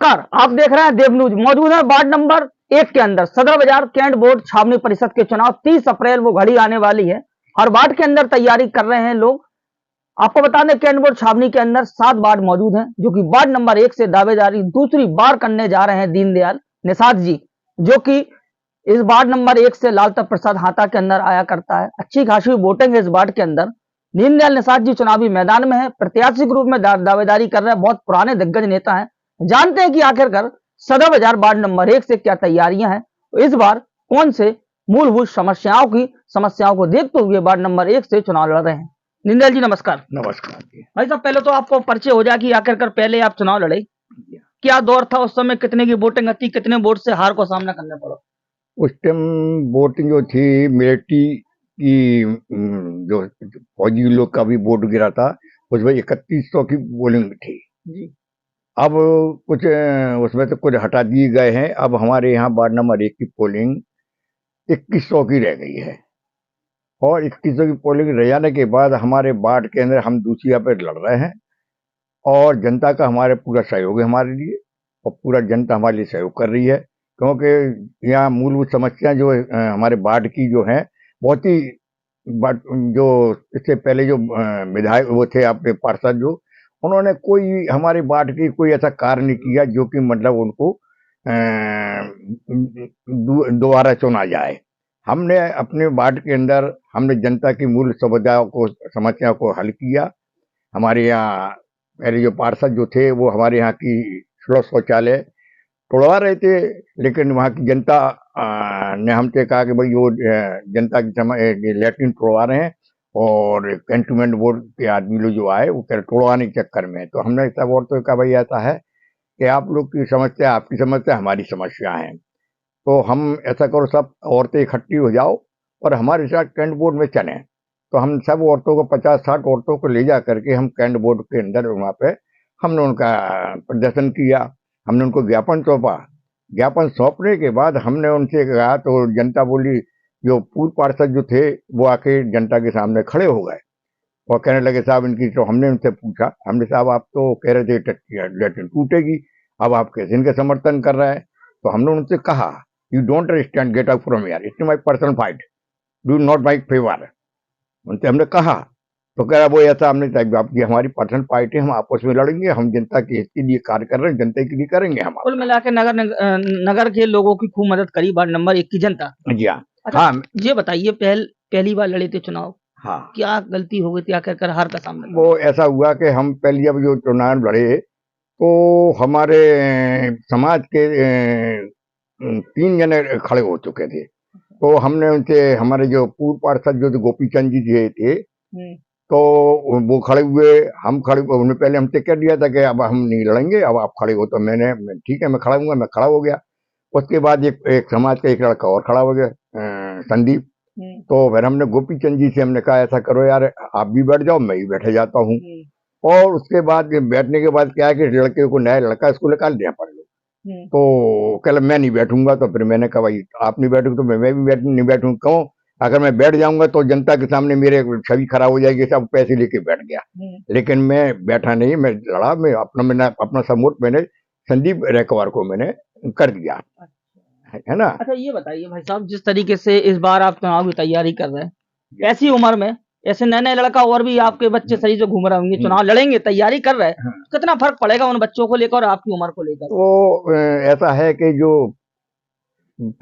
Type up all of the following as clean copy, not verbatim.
नमस्कार, आप देख रहे हैं देव न्यूज। मौजूद है वार्ड नंबर 1 के अंदर सदर बाजार कैंट बोर्ड छावनी परिषद के चुनाव 30 अप्रैल वो घड़ी आने वाली है। हर वार्ड के अंदर तैयारी कर रहे हैं लोग। आपको बता दें कैंट बोर्ड छावनी के अंदर 7 वार्ड मौजूद हैं, जो कि वार्ड नंबर 1 से दावेदारी दूसरी बार करने जा रहे हैं दीनदयाल निषाद जी, जो कि इस वार्ड नंबर 1 से लालता प्रसाद हाता के अंदर आया करता है। अच्छी खासी वोटिंग है इस वार्ड के अंदर। दीनदयाल निषाद जी चुनावी मैदान में है, प्रत्याशी के रूप में दावेदारी कर रहे हैं। बहुत पुराने दिग्गज नेता हैं। जानते हैं कि आखिरकार सदर बाजार वार्ड नंबर 1 से क्या तैयारियां हैं, तो इस बार कौन से मूलभूत समस्याओं को देखते हुए वार्ड नंबर 1 से चुनाव लड़ रहे हैं। दीनदयाल जी नमस्कार। नमस्कार जी। भाई साहब, पहले तो आपको परिचय हो जाए कि आखिरकार पहले आप चुनाव लड़े, क्या दौर था उस समय, कितने की वोटिंग थी, कितने वोट से हार को सामना करना पड़ा? उस टाइम वोटिंग जो थी मिलिट्री की, जो फौजी लोग का भी वोट गिरा था, उसमें 3100 की पोलिंग थी जी। अब कुछ उसमें तो कुछ हटा दिए गए हैं। अब हमारे यहाँ वार्ड नंबर 1 की पोलिंग 2100 की रह गई है, और 2100 की पोलिंग रह जाने के बाद हमारे वार्ड के अंदर हम दूसरी पे लड़ रहे हैं, और जनता का हमारे पूरा सहयोग है हमारे लिए, और पूरा जनता हमारे लिए सहयोग कर रही है। क्योंकि यहाँ मूलभूत समस्या जो हमारे वार्ड की जो है, बहुत ही जो इससे पहले जो विधायक वो थे आपके पार्षद, जो उन्होंने कोई हमारे वार्ड की कोई ऐसा कार्य नहीं किया जो कि मतलब उनको दोबारा चुना जाए। हमने अपने वार्ड के अंदर हमने जनता की मूल समस्याओं को हल किया। हमारे यहाँ पहले जो पार्षद जो थे वो हमारे यहाँ की सुलभ शौचालय तोड़वा रहे थे, लेकिन वहाँ की जनता ने हमसे कहा कि भाई वो जनता की लैट्रिन तोड़वा रहे हैं, और कैंटोनमेंट बोर्ड के आदमी लोग जो आए वो कह तोड़वाने के चक्कर में। तो हमने सब औरतों का भाई ऐसा है कि आप लोग की समस्या आपकी समस्या हमारी समस्या है, तो हम ऐसा करो सब औरतें इकट्ठी हो जाओ और हमारे साथ कैंट बोर्ड में चलें। तो हम सब औरतों को 50-60 औरतों को ले जा करके हम कैंट बोर्ड के अंदर वहाँ पे हमने उनका प्रदर्शन किया। हमने उनको ज्ञापन सौंपा। ज्ञापन सौंपने के बाद हमने उनसे कहा, तो जनता बोली, जो पूर्व पार्षद जो थे वो आके जनता के सामने खड़े हो गए और कहने लगे साहब इनकी। तो हमने उनसे पूछा, हमने साहब आप तो कह रहे थे लैट्रिन टूटेगी, अब आप कैसे इनका समर्थन कर रहे हैं? तो हमने उनसे कहा, you don't understand, get out from here, it's my personal fight, do not my favour. उनसे हमने कहा, तो कह रहा वो ऐसा हमने आपकी हमारी पर्सनल फाइट है, हम आपस में लड़ेंगे, हम जनता के हित के लिए कार्य कर रहे हैं, जनता के लिए करेंगे हम। कुल मिला के नगर के लोगों की खूब मदद करी वार्ड नंबर 1 की जनता। जी हाँ। अच्छा, हाँ, ये बताइए, पहली बार लड़े थे चुनाव, हाँ, क्या गलती हो गई थी, आखिरकार हार का सामना? वो ऐसा हुआ कि हम पहले जब जो चुनाव लड़े तो हमारे समाज के 3 जने खड़े हो चुके थे। तो हमने उनसे, हमारे जो पूर्व पार्षद जो गोपी चंद जी थे, तो वो खड़े हुए, हम खड़े, उन्होंने पहले हमसे कह दिया था कि अब हम नहीं लड़ेंगे, अब आप खड़े हो। तो मैंने ठीक है मैं खड़ा हूँ, मैं खड़ा हो गया। उसके बाद एक समाज का एक लड़का और खड़ा हो गया, संदीप। तो फिर हमने गोपी चंद जी से हमने कहा, ऐसा करो यार, आप भी बैठ जाओ, मैं भी बैठे जाता हूँ। और उसके बाद बैठने के बाद क्या है कि लड़के को, नया लड़का इसको निकाल दिया पड़ लो। तो कल मैं नहीं बैठूंगा। तो फिर मैंने कहा भाई आप नहीं बैठोगे तो मैं भी नहीं बैठूंगा। क्यों? अगर मैं बैठ जाऊंगा तो जनता के सामने मेरे छवि खराब हो जाएगी, सब पैसे लेके बैठ गया। लेकिन मैं बैठा नहीं, मैं लड़ा, मैंने अपना सपोर्ट मैंने संदीप रेकवार को मैंने कर दिया, है ना। अच्छा, ये बताइए भाई साहब, जिस तरीके से इस बार आप चुनाव की तैयारी कर रहे हैं, ऐसी उम्र में ऐसे नए नए लड़का और भी आपके बच्चे सही से घूम रहे होंगे, चुनाव लड़ेंगे, तैयारी कर रहे हैं, कितना फर्क पड़ेगा उन बच्चों को लेकर और आपकी उम्र को लेकर? तो ऐसा है कि जो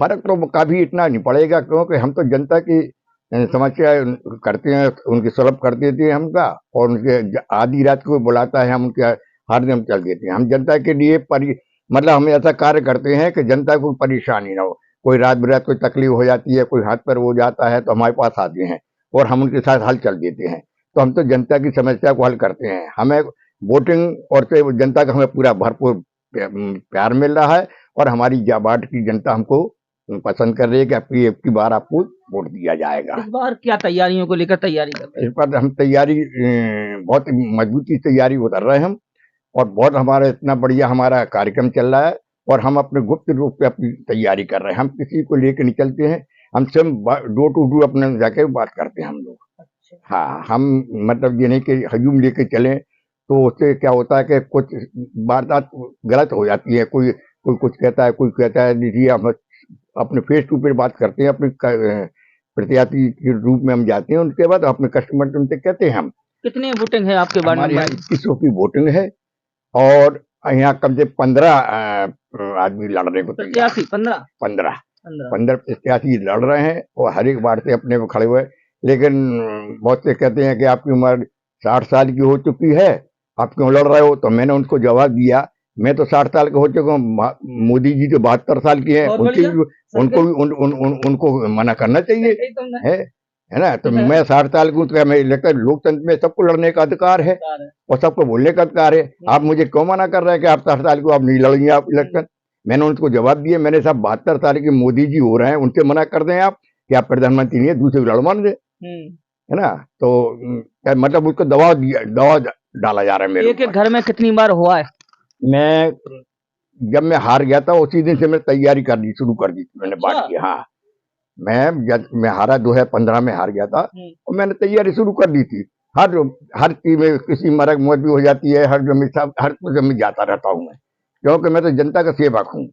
फर्क तो कभी इतना नहीं पड़ेगा, क्योंकि हम तो जनता की समस्या करते हैं, उनकी सुलभ कर देते हैं हमका, और उनके आधी रात को बुलाता है, हम उनके हाथ में हम चल देते हैं। हम जनता के लिए मतलब हम ऐसा कार्य करते हैं कि जनता को परेशानी ना हो। कोई रात बिरात कोई तकलीफ हो जाती है, कोई हाथ पर हो जाता है, तो हमारे पास आते हैं और हम उनके साथ हल चल देते हैं। तो हम तो जनता की समस्या को हल करते हैं। हमें वोटिंग और से जनता का हमें पूरा भरपूर प्यार मिल रहा है, और हमारी वार्ड की जनता हमको पसंद कर रही है कि आपकी बार आपको वोट दिया जाएगा। इस बार क्या तैयारियों को लेकर तैयारी कर रहे हैं? इस बार हम तैयारी बहुत मजबूती से तैयारी उतर रहे हैं हम, और बहुत हमारा इतना बढ़िया हमारा कार्यक्रम चल रहा है, और हम अपने गुप्त रूप से अपनी तैयारी कर रहे हैं। हम किसी को लेकर नहीं चलते हैं, हम स्वयं डोर टू डोर अपने जाके बात करते हैं हम लोग। अच्छा। हाँ, हम मतलब ये नहीं कि हजूम लेके चलें, तो उससे क्या होता है कि कुछ वारदात गलत हो जाती है। कोई कोई कुछ कहता है, कोई कहता है जी हम अपने फेस टू फेस बात करते हैं, अपने प्रत्याशी के रूप में हम जाते हैं, उनके बाद अपने कस्टमर से उनसे कहते हैं हम। कितनी वोटिंग है आपके वार्ड हमारे यहाँ नंबर? 2100 की वोटिंग है और यहाँ कम से 15 आदमी लड़ने को तैयार। प्रत्याशी 15 15 15 15 प्रत्याशी लड़ रहे हैं और हर एक वार्ड से अपने में खड़े हुए। लेकिन बहुत से कहते हैं कि आपकी उम्र 60 साल की हो चुकी है, आप क्यों लड़ रहे हो? तो मैंने उनको जवाब दिया, मैं तो 60 साल का हो चुका हूँ, मोदी जी तो 72 साल की हैं, और उनकी बढ़िया, उनको भी उनको मना करना चाहिए, सही तुमने है ना? तो है। मैं 60 साल की हूँ, तो क्या मैं लगता है लोकतंत्र में सबको लड़ने का अधिकार है सरकार है। और सबको बोलने का अधिकार है। आप मुझे क्यों मना कर रहे हैं कि आप 60 साल को आप नहीं लड़ेंगे आप इलेक्शन? मैंने उनको जवाब दिया, मैंने साहब 72 साल के मोदी जी हो रहे हैं, उनसे मना कर दें आप कि आप प्रधानमंत्री नहीं है, दूसरे लड़वान दे, है ना? तो मतलब उसको दबाव डाला जा रहा है मेरे एक एक ऊपर। घर में कितनी बार हुआ है? मैं जब मैं हार गया था उसी दिन से मैं तैयारी करनी शुरू कर दी थी, मैंने बात अच्छा। की। हाँ, मैं हारा 2015 में हार गया था और मैंने तैयारी शुरू कर दी थी। हर हर चीज में किसी मरग मौत भी हो जाती है, हर जगह में जाता रहता हूँ मैं, क्योंकि मैं तो जनता का सेवक हूँ।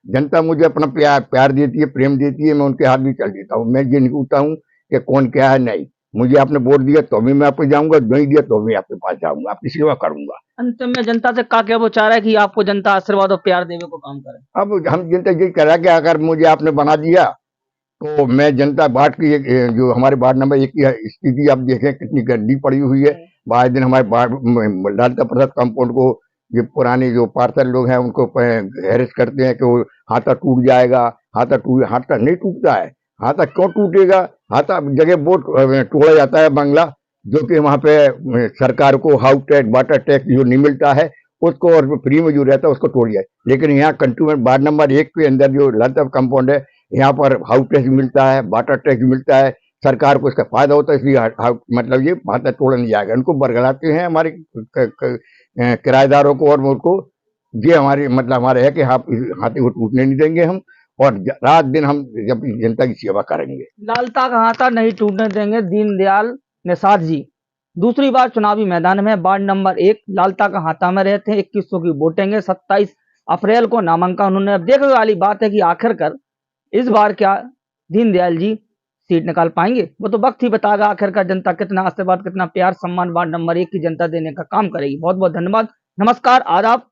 जनता मुझे अपना प्यार देती है, प्रेम देती है, मैं उनके हाथ भी चल देता हूँ। मैं ये नहीं पूछता हूँ कि कौन क्या है, नहीं। मुझे आपने वोट दिया तो भी मैं आपको जाऊंगा, नहीं दिया तो भी आपके पास जाऊंगा, आपकी सेवा करूंगा। अंत में जनता से क्या वो चाह रहा है कि आपको जनता आशीर्वाद और प्यार देवे को काम करे? अब हम जनता ये कह रहा है कि अगर मुझे आपने बना दिया तो मैं जनता वार्ड की जो हमारे वार्ड नंबर 1 की स्थिति आप देखें कितनी गंदी पड़ी हुई है। बाहर दिन हमारे वार्ड लालता प्रसाद कंपाउंड को ये पुराने जो पार्षद लोग हैं उनको हैरेस करते हैं कि वो हाथा टूट जाएगा, हाथा नहीं टूटता है। हाथा क्यों टूटेगा? हाथा जगह बोर्ड तोड़ा जाता है बंगला, जो कि वहाँ पे सरकार को हाउस टैक्स वाटर टैक्स जो नहीं मिलता है उसको, और फ्री में जो रहता है उसको तोड़ जाए। लेकिन यहाँ कंटोनमेंट वार्ड नंबर 1 के अंदर जो लालता कंपाउंड है, यहाँ पर हाउस टैक्स मिलता है, वाटर टैक्स मिलता है, सरकार को इसका फायदा होता है, इसलिए मतलब ये हाथा तोड़ा नहीं जाएगा। इनको बरगलाते हैं हमारे किराएदारों को और उनको, ये हमारी मतलब हमारे है कि आप हाथी को टूटने नहीं देंगे हम, और रात दिन हम जब जनता की सेवा करेंगे। लालता का हाथा नहीं टूटने देंगे, दीनदयाल निषाद जी दूसरी बार चुनावी मैदान में। वार्ड नंबर 1 लालता का हाथा में रहते हैं। 2100 की वोटिंग है, 27 अप्रैल को नामांकन उन्होंने। अब देखने वाली बात है कि आखिरकार इस बार क्या दीनदयाल जी सीट निकाल पाएंगे? वो तो वक्त ही बताएगा आखिरकार जनता कितना आशीर्वाद, कितना प्यार सम्मान वार्ड नंबर 1 की जनता देने का काम करेगी। बहुत बहुत धन्यवाद, नमस्कार, आदाब।